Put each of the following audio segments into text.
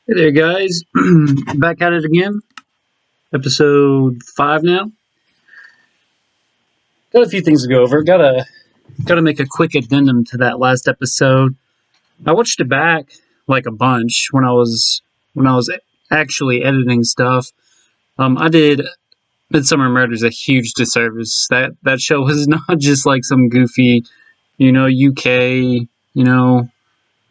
Hey there, guys. Back at it again. Episode 5 now. Got a few things to go over. Gotta make a quick addendum to that last episode. I watched it back like a bunch when I was actually editing stuff. I did Midsummer Murders a huge disservice. That show was not just like some goofy, UK,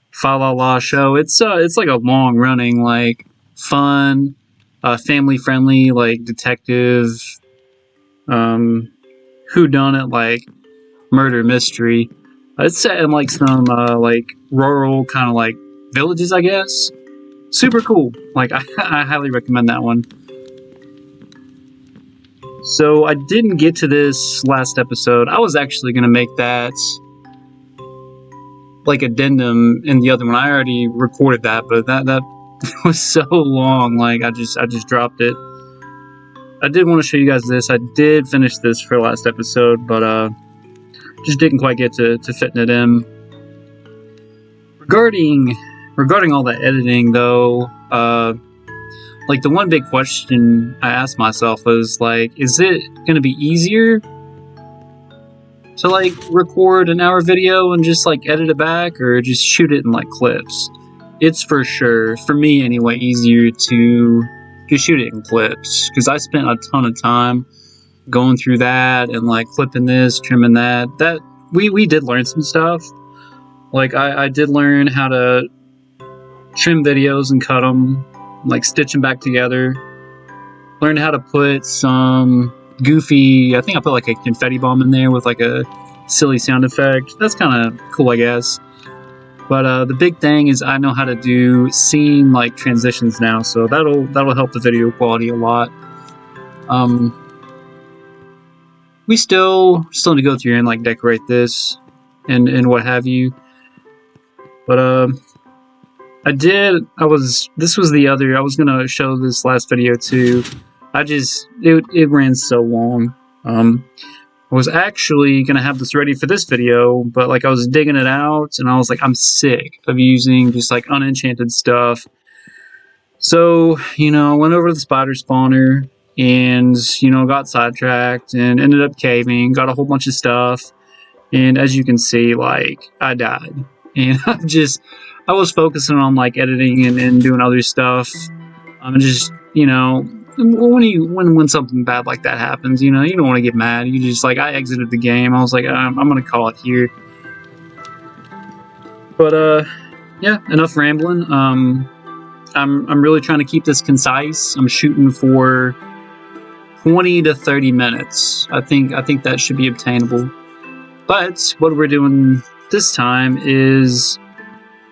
fa la la show. It's like a long running, like fun, family friendly, like detective, who done it, like murder mystery. It's set in like some like rural kind of like villages, I guess. Super cool. Like I highly recommend that one. So I didn't get to this last episode. I was actually gonna make that like addendum in the other one. I already recorded that, but that was so long. Like I just dropped it. I did want to show you guys this. I did finish this for last episode, but just didn't quite get to fitting it in. Regarding all that editing, though, like the one big question I asked myself was like, is it gonna be easier to like record an hour video and just like edit it back, or just shoot it in like clips? It's for sure, for me anyway, easier to just shoot it in clips, because I spent a ton of time going through that and like clipping this, trimming that. That we did learn some stuff. Like I did learn how to trim videos and cut them, like stitch them back together. Learned how to put some goofy, I think I put like a confetti bomb in there with like a silly sound effect. That's kind of cool, I guess. But the big thing is I know how to do scene like transitions now, so that'll help the video quality a lot. We still need to go through and like decorate this and what have you. But this was the other, I was gonna show this last video too. It ran so long. I was actually gonna have this ready for this video, but like I was digging it out and I was like, I'm sick of using just like unenchanted stuff. So, I went over to the spider spawner and, got sidetracked and ended up caving, got a whole bunch of stuff. And as you can see, like, I died. And I was focusing on like editing and doing other stuff. I'm just, when something bad like that happens, you don't want to get mad. You just like, I exited the game. I was like, I'm gonna call it here. But yeah, enough rambling. I'm really trying to keep this concise. I'm shooting for 20 to 30 minutes. I think that should be obtainable. But what we're doing this time is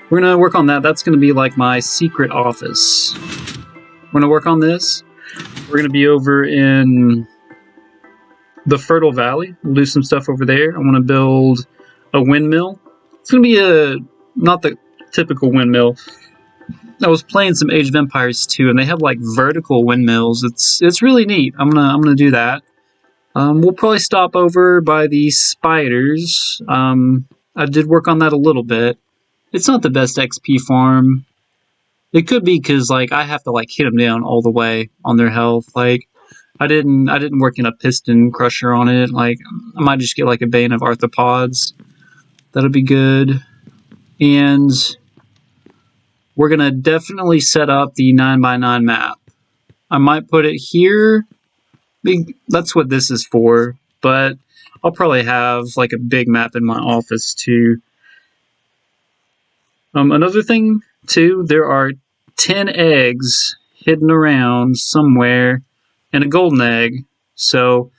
we're gonna work on that. That's gonna be like my secret office. We're gonna work on this. We're gonna be over in the Fertile Valley. We'll do some stuff over there. I want to build a windmill. It's gonna be not the typical windmill. I was playing some Age of Empires 2, and they have like vertical windmills. It's really neat. I'm gonna do that. We'll probably stop over by the spiders. I did work on that a little bit. It's not the best XP farm. It could be because like I have to like hit them down all the way on their health. Like I didn't work in a piston crusher on it. Like I might just get like a bane of arthropods. That'll be good. And we're gonna definitely set up the 9x9 map. I might put it here. That's what this is for. But I'll probably have like a big map in my office too. Another thing too, there are 10 eggs hidden around somewhere and a golden egg. So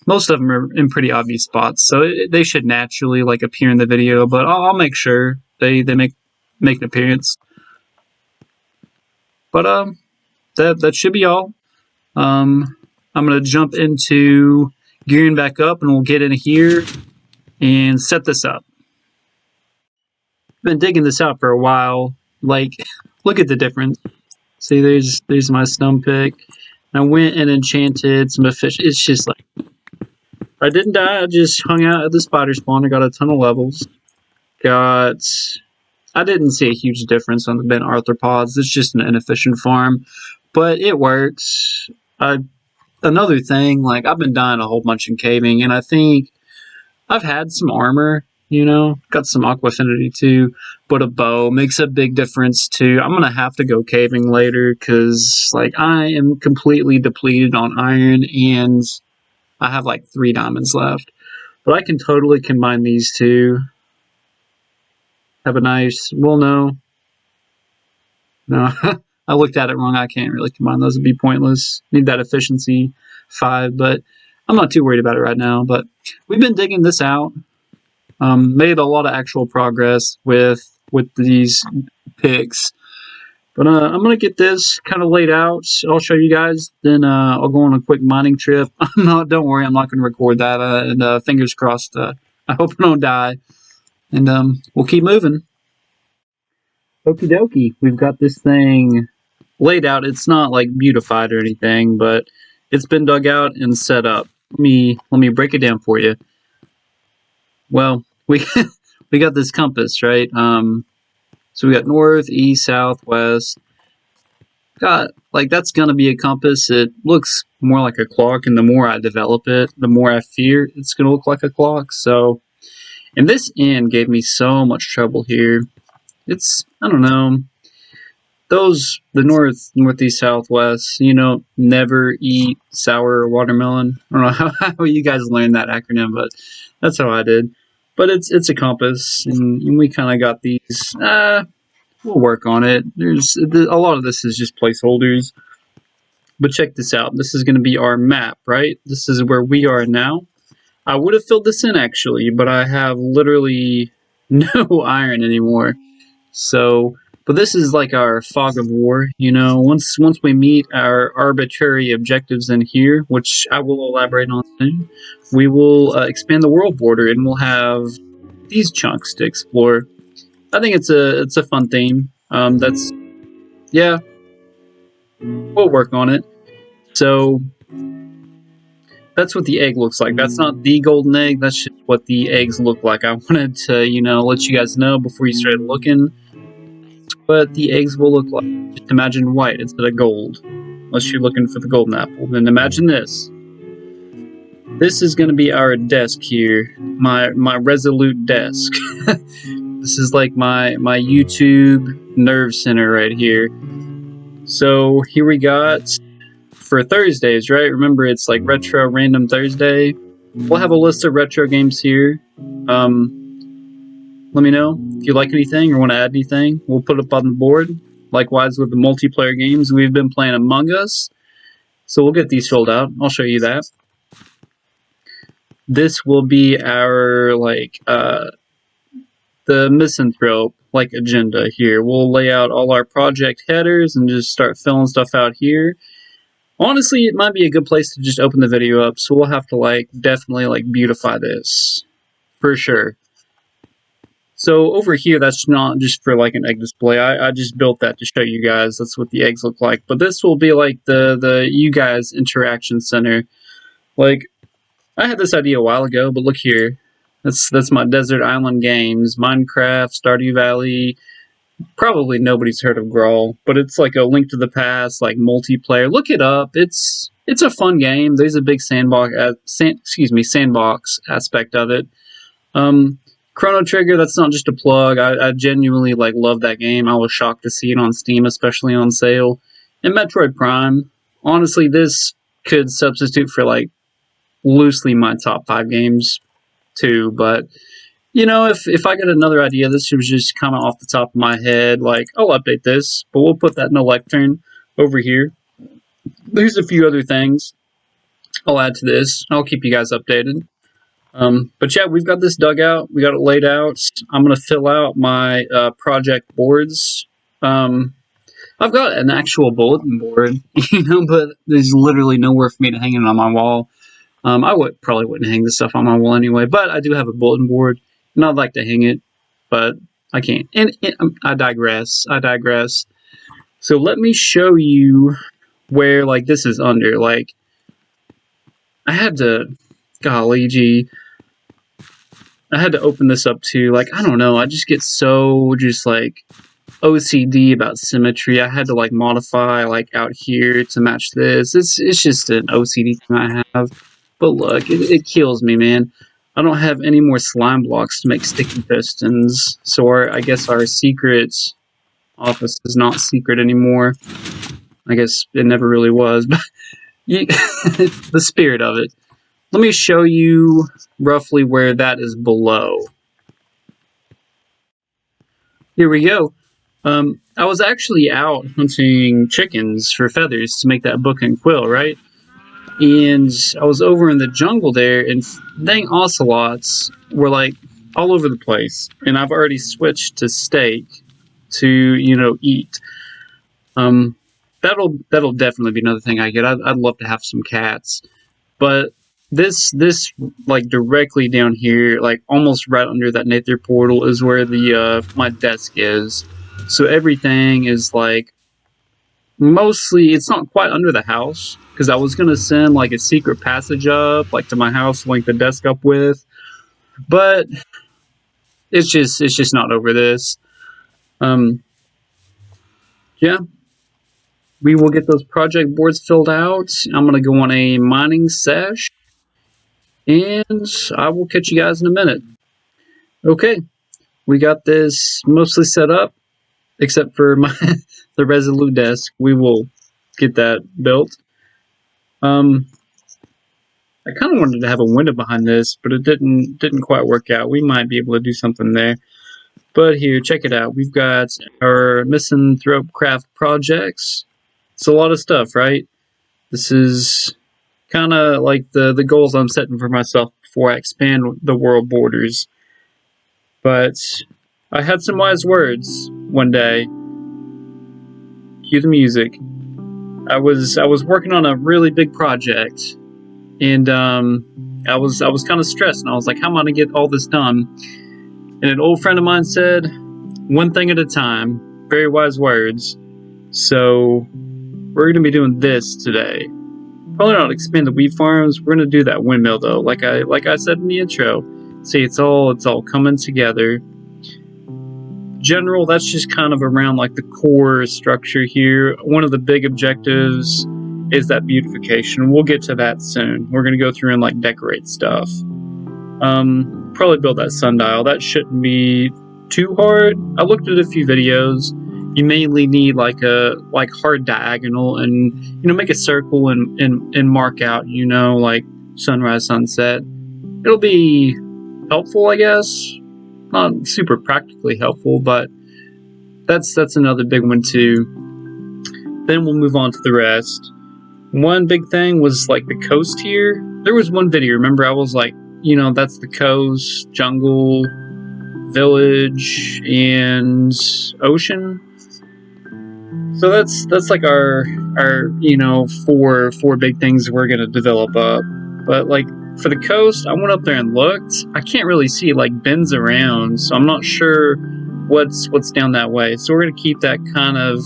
most of them are in pretty obvious spots, so they should naturally like appear in the video, but I'll make sure they make an appearance. But that should be all. I'm gonna jump into gearing back up and we'll get in here and set this up. Been digging this out for a while. Like, look at the difference. See, there's my stone pick. I went and enchanted some fish. It's just like, I didn't die. I just hung out at the spider spawner. Got a ton of levels. I didn't see a huge difference on the bent arthropods. It's just an inefficient farm, but it works. Another thing, like I've been dying a whole bunch in caving, and I think I've had some armor, got some aqua affinity too, but a bow makes a big difference too. I'm gonna have to go caving later because like I am completely depleted on iron and I have like 3 diamonds left. But I can totally combine these two. Have a nice, well, no, I looked at it wrong. I can't really combine those. It'd be pointless. Need that efficiency 5, but I'm not too worried about it right now. But we've been digging this out. Made a lot of actual progress with these picks. But I'm going to get this kind of laid out. I'll show you guys. Then I'll go on a quick mining trip. Don't worry, I'm not going to record that. And fingers crossed, I hope I don't die. And we'll keep moving. Okie dokie. We've got this thing laid out. It's not like beautified or anything, but it's been dug out and set up. Let me break it down for you. Well, we got this compass, right? So we got north, east, south, west. Got like that's gonna be a compass. It looks more like a clock, and the more I develop it, the more I fear it's gonna look like a clock. So, and this end gave me so much trouble here. It's I don't know. The north, northeast, southwest, never eat sour watermelon. I don't know how you guys learned that acronym, but that's how I did. But it's a compass, and we kind of got these. We'll work on it. There's a lot of this is just placeholders. But check this out. This is going to be our map, right? This is where we are now. I would have filled this in actually, but I have literally no iron anymore. So, but this is like our fog of war, once we meet our arbitrary objectives in here, which I will elaborate on soon, we will expand the world border and we'll have these chunks to explore. I think it's a fun theme. Yeah, we'll work on it. So that's what the egg looks like. That's not the golden egg. That's just what the eggs look like. I wanted to, let you guys know before you started looking. But the eggs will look like, just imagine white instead of gold. Unless you're looking for the golden apple. Then imagine this. This is going to be our desk here. My resolute desk. This is like my YouTube nerve center right here. So here we got for Thursdays, right? Remember, it's like Retro Random Thursday. We'll have a list of retro games here. Let me know if you like anything or want to add anything. We'll put it up on the board. Likewise with the multiplayer games, we've been playing Among Us. So we'll get these filled out. I'll show you that. This will be our, the Misanthrope, agenda here. We'll lay out all our project headers and just start filling stuff out here. Honestly, it might be a good place to just open the video up, so we'll have to, definitely, beautify this. For sure. So over here, that's not just for an egg display. I just built that to show you guys. That's what the eggs look like. But this will be the you guys interaction center. I had this idea a while ago, but look here. That's my desert island games. Minecraft, Stardew Valley. Probably nobody's heard of Grawl, but it's like a Link to the Past, multiplayer. Look it up. It's a fun game. There's a big sandbox aspect of it. Chrono Trigger, that's not just a plug. I genuinely love that game. I was shocked to see it on Steam, especially on sale. And Metroid Prime. Honestly, this could substitute for loosely my top 5 games too. But if I get another idea, this was just kind of off the top of my head. I'll update this, but we'll put that in a lectern over here. There's a few other things I'll add to this. I'll keep you guys updated. But yeah, we've got this dug out. We got it laid out. I'm going to fill out my project boards. I've got an actual bulletin board, but there's literally nowhere for me to hang it on my wall. I probably wouldn't hang this stuff on my wall anyway, but I do have a bulletin board, and I'd like to hang it, but I can't. And I digress. So let me show you where, this is under. I had to, golly gee. I had to open this up too. Like, I don't know. I just get so just like OCD about symmetry. I had to like modify like out here to match this. It's just an OCD thing I have. But look, it kills me, man. I don't have any more slime blocks to make sticky pistons. So I guess our secret office is not secret anymore. I guess it never really was, but it's the spirit of it. Let me show you roughly where that is below. Here we go. I was actually out hunting chickens for feathers to make that book and quill, right? And I was over in the jungle there, and dang ocelots were like all over the place. And I've already switched to steak to, you know, eat. That'll definitely be another thing I get. I'd love to have some cats, but this like directly down here, like almost right under that nether portal, is where the my desk is. So everything is like mostly, it's not quite under the house, because I was gonna send like a secret passage up like to my house to link the desk up with, but it's just not over this. Yeah, we will get those project boards filled out. I'm gonna go on a mining sesh, and I will catch you guys in a minute. Okay, we got this mostly set up, except for the Resolute desk. We will get that built. I kind of wanted to have a window behind this, but it didn't quite work out. We might be able to do something there. But here, check it out. We've got our Misanthropekraft projects. It's a lot of stuff, right? This is kind of like the goals I'm setting for myself before I expand the world borders. But I had some wise words one day. Cue the music. I was working on a really big project, and I was kind of stressed, and I was like, how am I gonna get all this done? And an old friend of mine said, one thing at a time. Very wise words. So we're gonna be doing this today. Probably not expand the wheat farms. We're gonna do that windmill though, like I said in the intro. See, it's all coming together. General, that's just kind of around like the core structure here. One of the big objectives is that beautification. We'll get to that soon. We're gonna go through and like decorate stuff. Probably build that sundial. That shouldn't be too hard. I looked at a few videos. You mainly need like a hard diagonal, and you know, make a circle and mark out, you know, like sunrise, sunset. It'll be helpful, I guess. Not super practically helpful, but that's another big one too. Then we'll move on to the rest. One big thing was like the coast here. There was one video, remember, I was like, you know, that's the coast, jungle, village, and ocean. So that's like our you know, four big things we're gonna develop up. But like for the coast, I went up there and looked. I can't really see, it like bends around, so I'm not sure what's down that way. So we're gonna keep that kind of,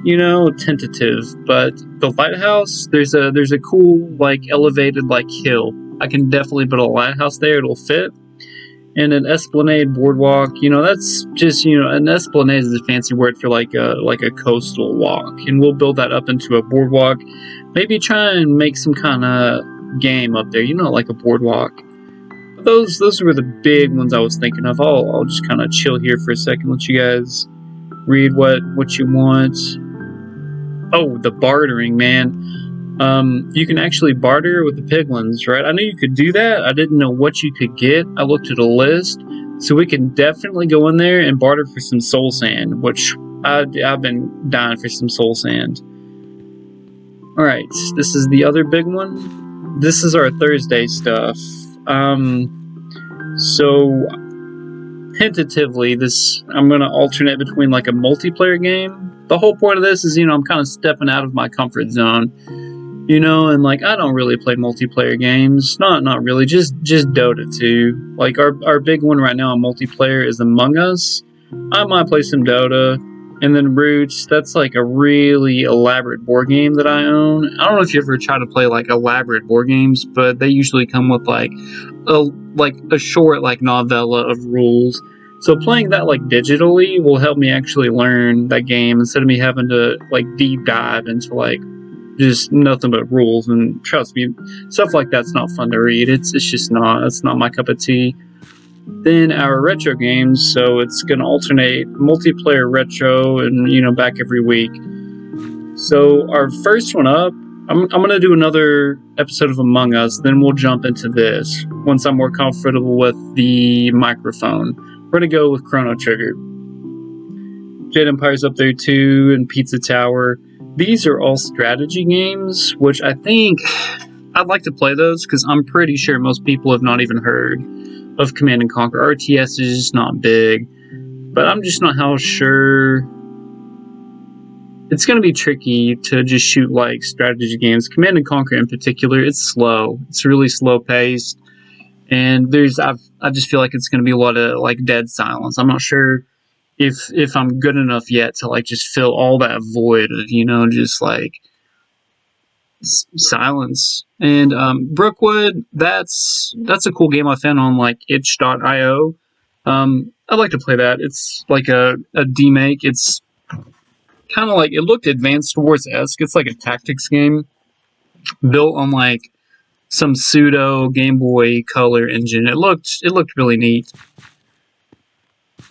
you know, tentative. But the lighthouse, there's a cool like elevated like hill. I can definitely put a lighthouse there. It'll fit. And an esplanade boardwalk, you know, that's just, you know, an esplanade is a fancy word for like a coastal walk. And we'll build that up into a boardwalk. Maybe try and make some kind of game up there, you know, like a boardwalk. Those were the big ones I was thinking of. I'll just kind of chill here for a second, let you guys read what you want. Oh, the bartering, man. You can actually barter with the piglins, right? I knew you could do that. I didn't know what you could get. I looked at a list, so we can definitely go in there and barter for some soul sand, which I've been dying for some soul sand. All right, this is the other big one. This is our Thursday stuff. So tentatively, I'm gonna alternate between like a multiplayer game. The whole point of this is, you know, I'm kind of stepping out of my comfort zone. You know, and like I don't really play multiplayer games. Not really. Just Dota 2. Like our big one right now on multiplayer is Among Us. I might play some Dota. And then Roots, that's like a really elaborate board game that I own. I don't know if you ever try to play like elaborate board games, but they usually come with like a short like novella of rules. So playing that like digitally will help me actually learn that game instead of me having to like deep dive into like just nothing but rules. And trust me, stuff like that's not fun to read. It's just not. It's not my cup of tea. Then our retro games, so it's going to alternate multiplayer retro and, back every week. So our first one up, I'm going to do another episode of Among Us, then we'll jump into this once I'm more comfortable with the microphone. We're going to go with Chrono Trigger. Jade Empire's up there too, and Pizza Tower. These are all strategy games, which I think I'd like to play those because I'm pretty sure most people have not even heard of Command and Conquer. RTS is just not big, but I'm just not how sure. It's going to be tricky to just shoot like strategy games. Command and Conquer in particular, it's slow. It's really slow paced, and I just feel like it's going to be a lot of like dead silence. I'm not sure if I'm good enough yet to like just fill all that void of just like silence. And Brookwood, that's a cool game I found on like itch.io. I'd like to play that. It's like a demake. It's kind of like, it looked Advanced Wars-esque. It's like a tactics game built on like some pseudo Game Boy Color engine. It looked really neat.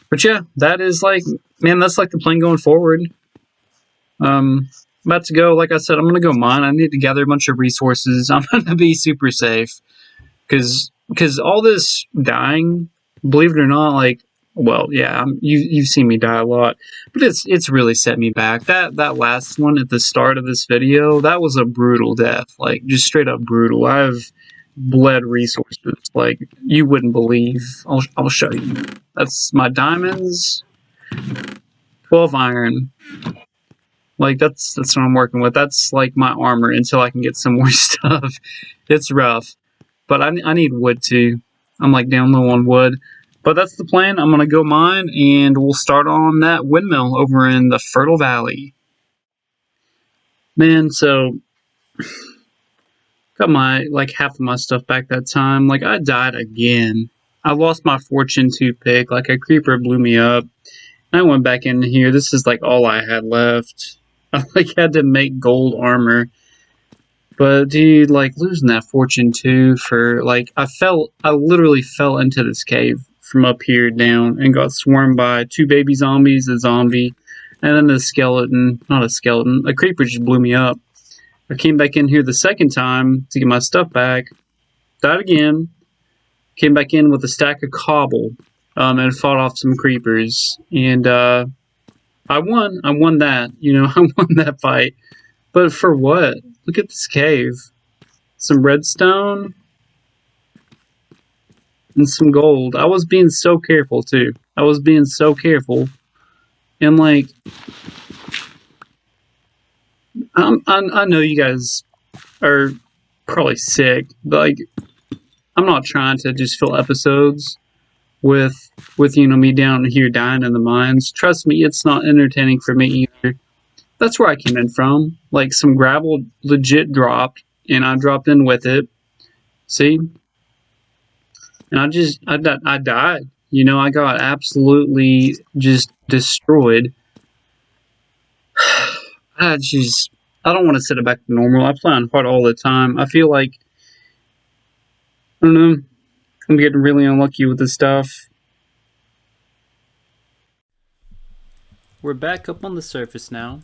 But yeah, that is like, man, that's like the plan going forward. About to go, like I said, I'm going to go mine. I need to gather a bunch of resources. I'm going to be super safe. Because all this dying, believe it or not, like, well, yeah, you've seen me die a lot. But it's really set me back. That last one at the start of this video, that was a brutal death. Like, just straight up brutal. I've bled resources like you wouldn't believe. I'll show you. That's my diamonds. 12 iron. Like, that's what I'm working with. That's, like, my armor until I can get some more stuff. It's rough. But I need wood, too. I'm, like, down low on wood. But that's the plan. I'm going to go mine, and we'll start on that windmill over in the Fertile Valley. Man, so got like, half of my stuff back that time. Like, I died again. I lost my fortune toothpick. Like, a creeper blew me up. I went back in here. This is, like, all I had left. I, like, had to make gold armor. But, dude, like, losing that fortune, too, for, like, I literally fell into this cave from up here down and got swarmed by 2 baby zombies, a zombie, and then a creeper just blew me up. I came back in here the second time to get my stuff back, died again, came back in with a stack of cobble, and fought off some creepers, and, I won that, I won that fight. But for what? Look at this cave. Some redstone. And some gold. I was being so careful, too. I was being so careful. And, like, I know you guys are probably sick, but, like, I'm not trying to just fill episodes with me down here dying in the mines. Trust me, it's not entertaining for me either. That's where I came in from. Like, some gravel legit dropped, and I dropped in with it. See? And I died. I got absolutely just destroyed. I don't want to set it back to normal. I play on hard all the time. I feel like, I don't know, I'm getting really unlucky with this stuff. We're back up on the surface now.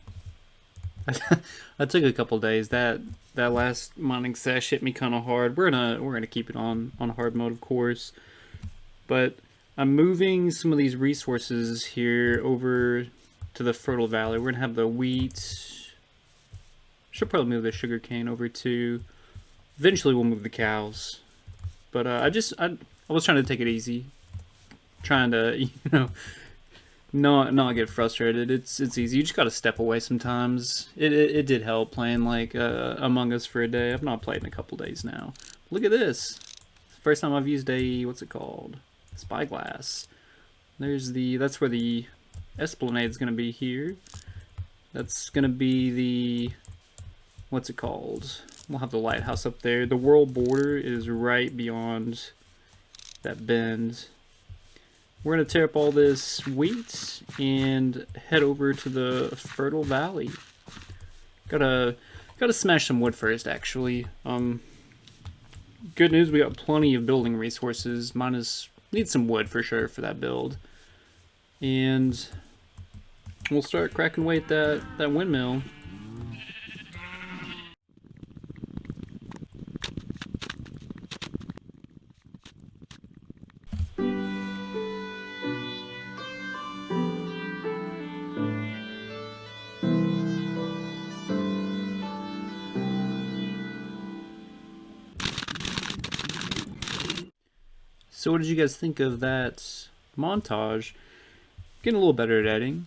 I took a couple days. That last mining sesh hit me kind of hard. We're gonna keep it on hard mode, of course. But I'm moving some of these resources here over to the Fertile Valley. We're gonna have the wheat. Should probably move the sugarcane over too. Eventually, we'll move the cows. But I was trying to take it easy, trying to not get frustrated. It's easy. You just gotta step away sometimes. It did help playing like Among Us for a day. I've not played in a couple days now. Look at this. First time I've used a, what's it called? Spyglass. That's where the esplanade is going to be here. That's going to be the, what's it called? We'll have the lighthouse up there. The world border is right beyond that bend. We're going to tear up all this wheat and head over to the fertile valley. Gotta smash some wood first, actually. Good news, we got plenty of building resources. Need some wood for sure for that build. And we'll start cracking away at that windmill. So what did you guys think of that montage? Getting a little better at editing.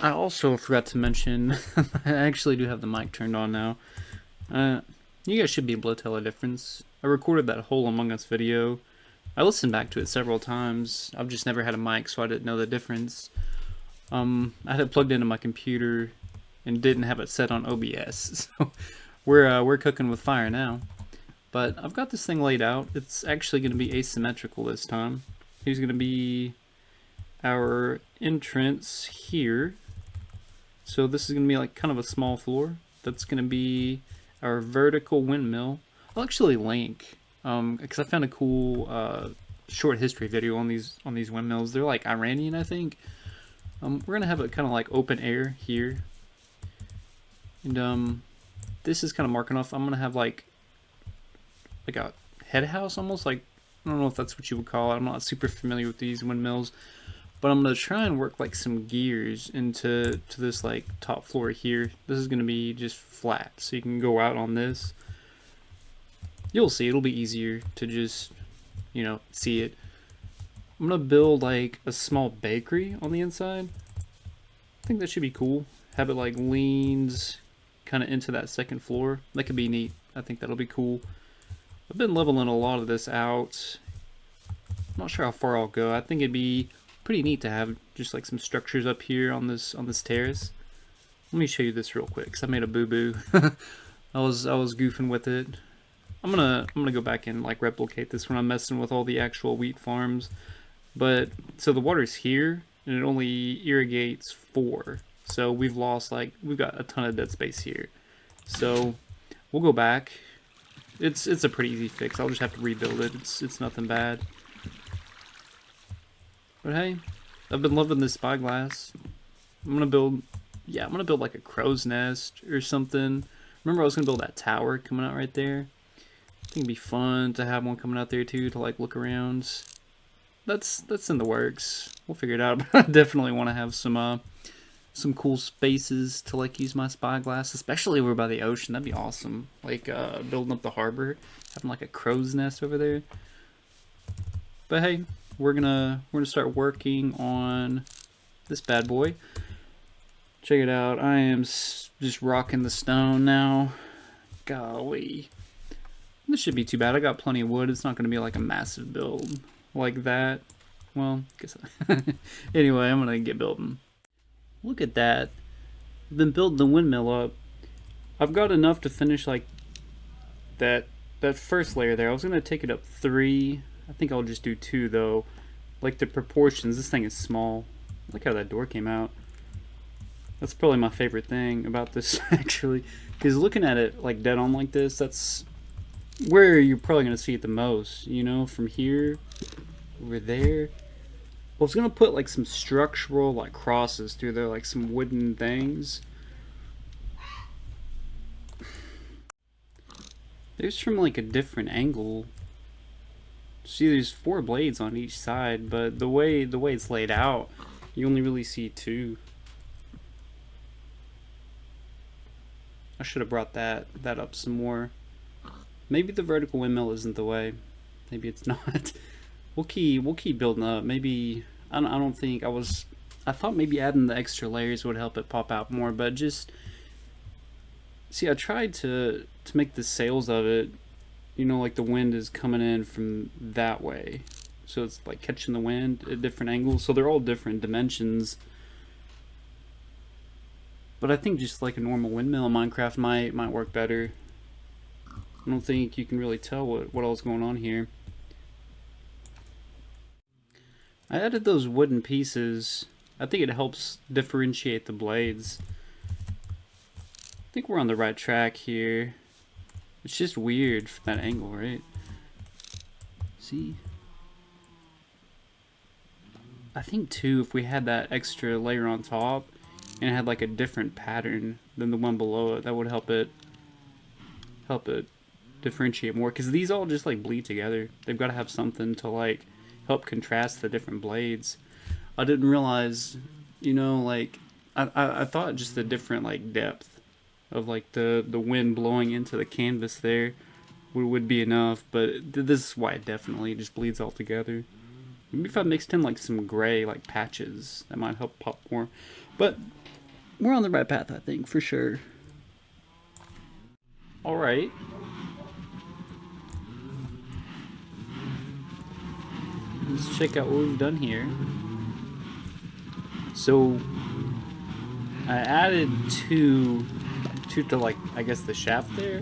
I also forgot to mention, I actually do have the mic turned on now. You guys should be able to tell a difference. I recorded that whole Among Us video. I listened back to it several times. I've just never had a mic, so I didn't know the difference. I had it plugged into my computer and didn't have it set on OBS. So we're cooking with fire now. But I've got this thing laid out. It's actually going to be asymmetrical this time. Here's going to be our entrance here. So this is going to be like kind of a small floor. That's going to be our vertical windmill. I'll actually link, because I found a cool short history video on these windmills. They're like Iranian, I think. We're going to have it kind of like open air here. And this is kind of marking off. I'm going to have like a head house almost, like, I don't know if that's what you would call it. I'm not super familiar with these windmills, but I'm going to try and work like some gears into this like top floor here. This is going to be just flat, so you can go out on this. You'll see, it'll be easier to just, you know, see it. I'm going to build like a small bakery on the inside. I think that should be cool. Have it like leans kind of into that second floor. That could be neat. I think that'll be cool. I've been leveling a lot of this out. I'm not sure how far I'll go. I think it'd be pretty neat to have just like some structures up here on this terrace. Let me show you this real quick, because I made a boo-boo. I was goofing with it. I'm gonna go back and like replicate this when I'm messing with all the actual wheat farms. But so the water's here and it only irrigates 4. So we've got a ton of dead space here. So we'll go back. It's a pretty easy fix. I'll just have to rebuild it. It's nothing bad. But hey, I've been loving this spyglass. I'm gonna build like a crow's nest or something. Remember I was gonna build that tower coming out right there. I think it'd be fun to have one coming out there too, to like look around. That's in the works. We'll figure it out. But I definitely want to have some cool spaces to like use my spyglass, especially over by the ocean. That'd be awesome. Like building up the harbor, having like a crow's nest over there. But hey, we're gonna start working on this bad boy. Check it out. I am just rocking the stone now. Golly, this should be too bad. I got plenty of wood. It's not gonna be like a massive build like that. Well, guess anyway, I'm gonna get building. Look at that. I've been building the windmill up. I've got enough to finish like that first layer there. I was gonna take it up 3. I think I'll just do 2 though. Like the proportions, this thing is small. Look how that door came out. That's probably my favorite thing about this actually. Because looking at it like dead on like this, that's where you're probably gonna see it the most. You know, from here over there. I was gonna put like some structural like crosses through there, like some wooden things. There's from like a different angle. See, there's 4 blades on each side, but the way it's laid out, you only really see 2. I should have brought that up some more. Maybe the vertical windmill isn't the way. Maybe it's not. We'll keep building up. Maybe I don't think I thought maybe adding the extra layers would help it pop out more, but just see, I tried to make the sails of it, you know, like the wind is coming in from that way, so it's like catching the wind at different angles. So they're all different dimensions. But I think just like a normal windmill in Minecraft might work better. I don't think you can really tell what all's going on here. I added those wooden pieces. I think it helps differentiate the blades. I think we're on the right track here. It's just weird from that angle, right? See? I think too, if we had that extra layer on top and it had like a different pattern than the one below it, that would help it differentiate more, because these all just like bleed together. They've got to have something to like help contrast the different blades. I didn't realize, you know, like I thought just the different like depth of like the wind blowing into the canvas there would be enough, but this is why it definitely just bleeds all together. Maybe if I mixed in like some gray like patches, that might help pop more. But we're on the right path, I think, for sure. Alright. Let's check out what we've done here. So I added two to like, I guess, the shaft there.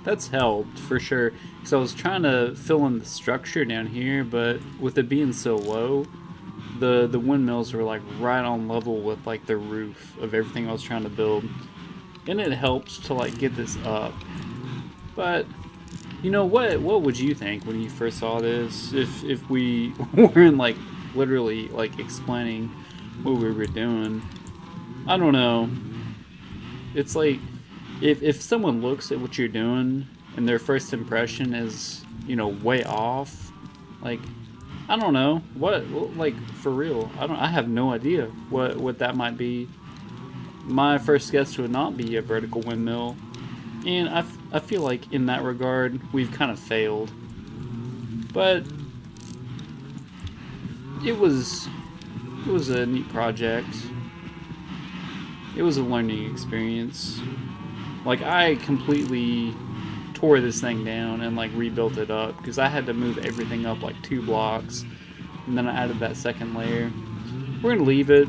That's helped for sure. So I was trying to fill in the structure down here, but with it being so low, the windmills were like right on level with like the roof of everything I was trying to build. And it helps to like get this up. But you know, what would you think when you first saw this? If we weren't like literally like explaining what we were doing? I don't know. It's like if someone looks at what you're doing and their first impression is, you know, way off, like, I don't know what, like, for real, I have no idea what that might be. My first guess would not be a vertical windmill, and I feel like in that regard we've kind of failed. But it was a neat project. It was a learning experience. Like, I completely tore this thing down and like rebuilt it up because I had to move everything up like 2 blocks, and then I added that second layer. We're gonna leave it.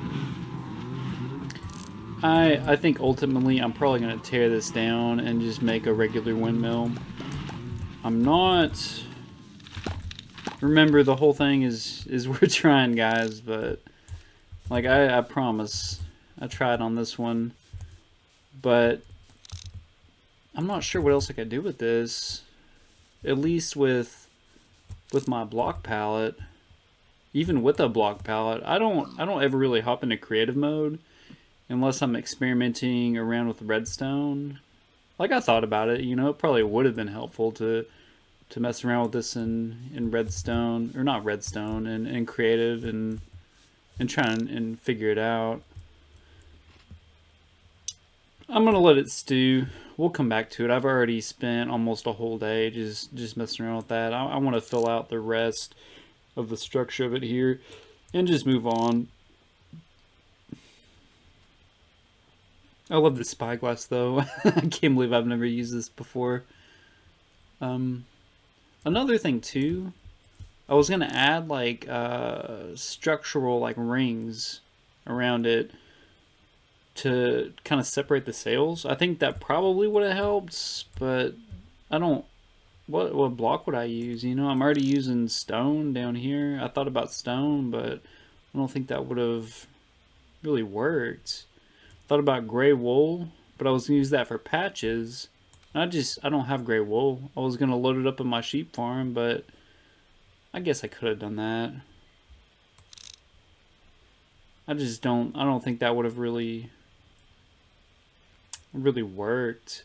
I think ultimately I'm probably gonna tear this down and just make a regular windmill. I'm not. Remember, the whole thing is we're trying, guys, but like I promise I tried on this one, but I'm not sure what else I could do with this. At least with my block palette. Even with a block palette, I don't ever really hop into creative mode unless I'm experimenting around with redstone. Like, I thought about it, you know, it probably would have been helpful to mess around with this in redstone, or not redstone, and creative, and try and figure it out. I'm gonna let it stew. We'll come back to it. I've already spent almost a whole day just messing around with that. I want to fill out the rest of the structure of it here and just move on. I love this spyglass though. I can't believe I've never used this before. Another thing too, I was gonna add like structural like rings around it to kind of separate the sails. I think that probably would have helped, but I don't. What block would I use? You know, I'm already using stone down here. I thought about stone, but I don't think that would have really worked. Thought about gray wool, but I was gonna use that for patches. I don't have gray wool. I was gonna load it up in my sheep farm, but I guess I could have done that. I don't think that would have really worked.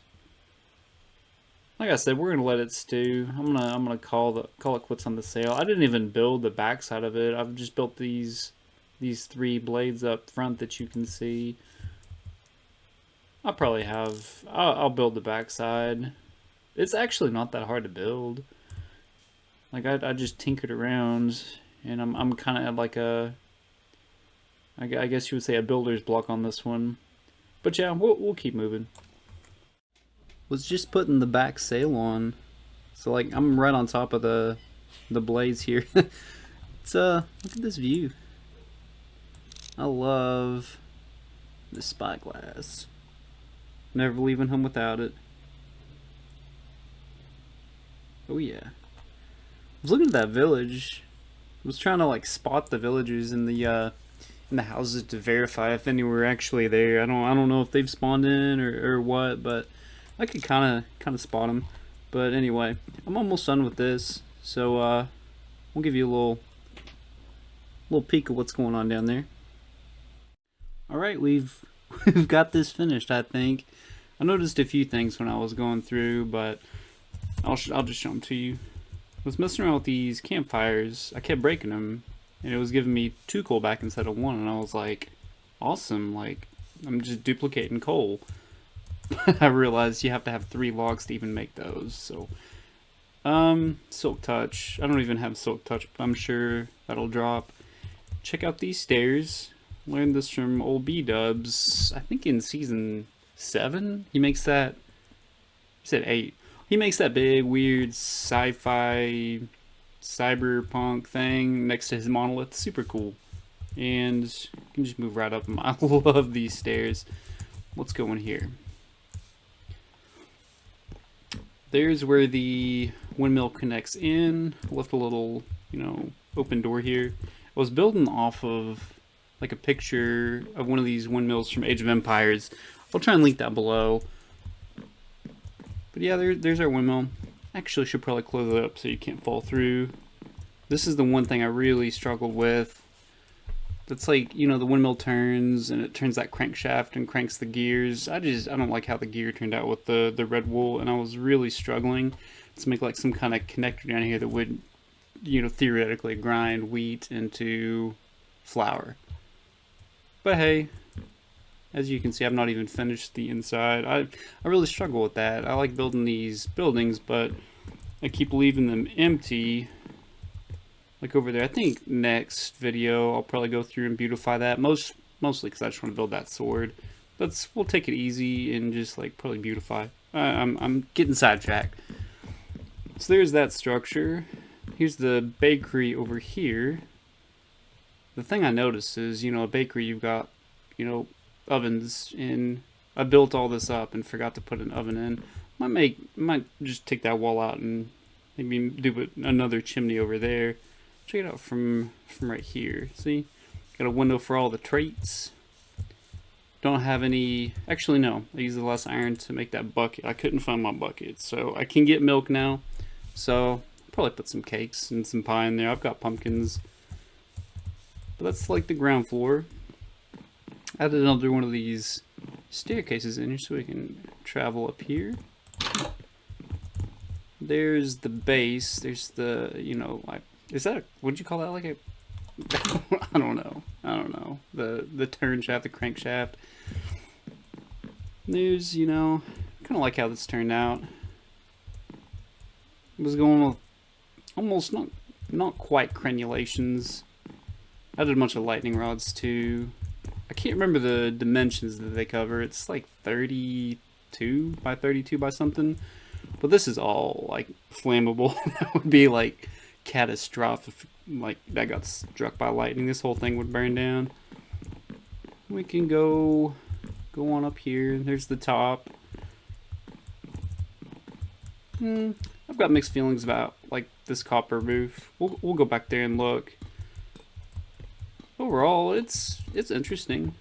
Like I said, we're gonna let it stew. I'm gonna call it quits on the sail. I didn't even build the backside of it. I've just built these 3 blades up front that you can see. I'll build the backside. It's actually not that hard to build. Like, I just tinkered around, and I'm kind of at like I guess you would say a builder's block on this one. But yeah, we'll keep moving. Was just putting the back sail on, so like I'm right on top of the blades here. It's look at this view. I love the spyglass. Never leaving home without it. Oh yeah. I was looking at that village. I was trying to like spot the villagers in the houses to verify if any were actually there. I don't know if they've spawned in or what, but I could kind of spot them. But anyway, I'm almost done with this, so we'll give you a little peek of what's going on down there. All right, we've got this finished. I think I noticed a few things when I was going through, but I'll just show them to you. I was messing around with these campfires. I kept breaking them, and it was giving me 2 coal back instead of 1, and I was like, awesome, like I'm just duplicating coal. I realized you have to have 3 logs to even make those. So silk touch, I don't even have silk touch, but I'm sure that'll drop. Check out these stairs. Learned this from old B-dubs, I think in season 7. He makes that, he said 8. He makes that big weird sci-fi cyberpunk thing next to his monolith. Super cool. And you can just move right up them. I love these stairs. Let's go in here. There's where the windmill connects in. Left a little, open door here. I was building off of like a picture of one of these windmills from Age of Empires. I'll try and link that below. But yeah, there's our windmill. Actually, should probably close it up so you can't fall through. This is the one thing I really struggled with. That's like, the windmill turns and it turns that crankshaft and cranks the gears. I don't like how the gear turned out with the red wool, and I was really struggling to make like some kind of connector down here that would, theoretically grind wheat into flour. But hey, as you can see, I've not even finished the inside. I really struggle with that. I like building these buildings, but I keep leaving them empty. Like over there. I think next video I'll probably go through and beautify that. Mostly because I just want to build that sword. We'll take it easy and just like probably beautify. I'm getting sidetracked. So there's that structure. Here's the bakery over here. The thing I noticed is, a bakery, you've got, ovens in. I built all this up and forgot to put an oven in. Might just take that wall out and maybe do another chimney over there. Check it out from right here. See? Got a window for all the traits. Don't have any... Actually, no. I used the less iron to make that bucket. I couldn't find my bucket. So I can get milk now. So I'll probably put some cakes and some pie in there. I've got pumpkins. But that's like the ground floor. Added another one of these staircases in here so we can travel up here. There's the base. There's the, like... Is that a, what'd you call that? Like a, I don't know. The turn shaft, the crankshaft. There's, kind of like how this turned out. It was going with almost not quite crenulations. I did a bunch of lightning rods too. I can't remember the dimensions that they cover. It's like 32 by 32 by something. But this is all like flammable. That would be like catastrophic if like that got struck by lightning. This whole thing would burn down. We can go on up here. There's the top. I've got mixed feelings about like this copper roof. We'll go back there and look. Overall, it's interesting.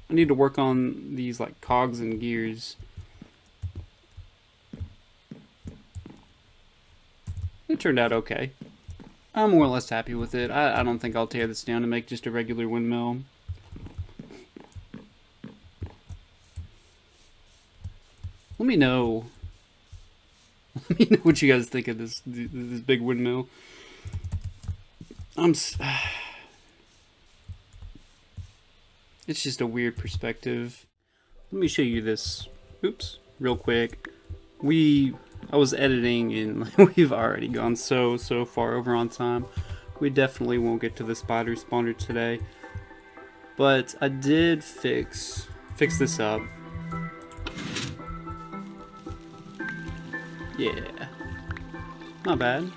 I need to work on these like cogs and gears. It turned out okay. I'm more or less happy with it. I don't think I'll tear this down to make just a regular windmill. Let me know. Let me know what you guys think of this big windmill. It's just a weird perspective. Let me show you this. Oops, real quick. I was editing and we've already gone so far over on time. We definitely won't get to the spider spawner today. But I did fix this up. Yeah. Not bad.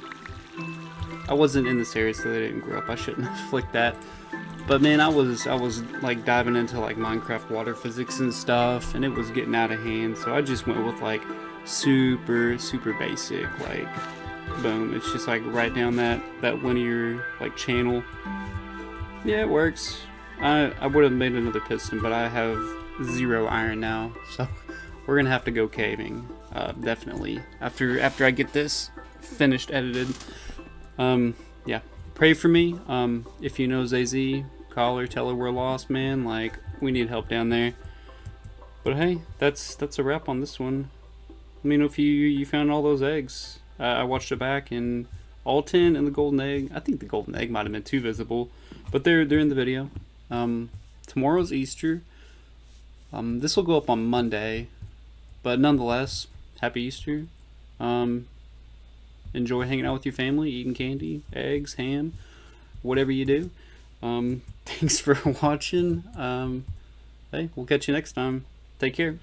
I wasn't in this area so they didn't grow up. I shouldn't have flicked that. But man, I was like diving into like Minecraft water physics and stuff, and it was getting out of hand. So I just went with like super basic, like boom. It's just like right down that linear like channel. Yeah, it works. I would have made another piston, but I have 0 iron now, so we're gonna have to go caving. Definitely after I get this finished edited. Yeah, pray for me. If you know ZZ, call her, tell her we're lost, man. Like, we need help down there. But hey, that's a wrap on this one. Let me know if you found all those eggs. I watched it back, and all 10 in the golden egg. I think the golden egg might have been too visible, but they're in the video. Tomorrow's Easter. This will go up on Monday, but nonetheless, happy Easter. Enjoy hanging out with your family, eating candy, eggs, ham, whatever you do. Thanks for watching. Hey, we'll catch you next time. Take care.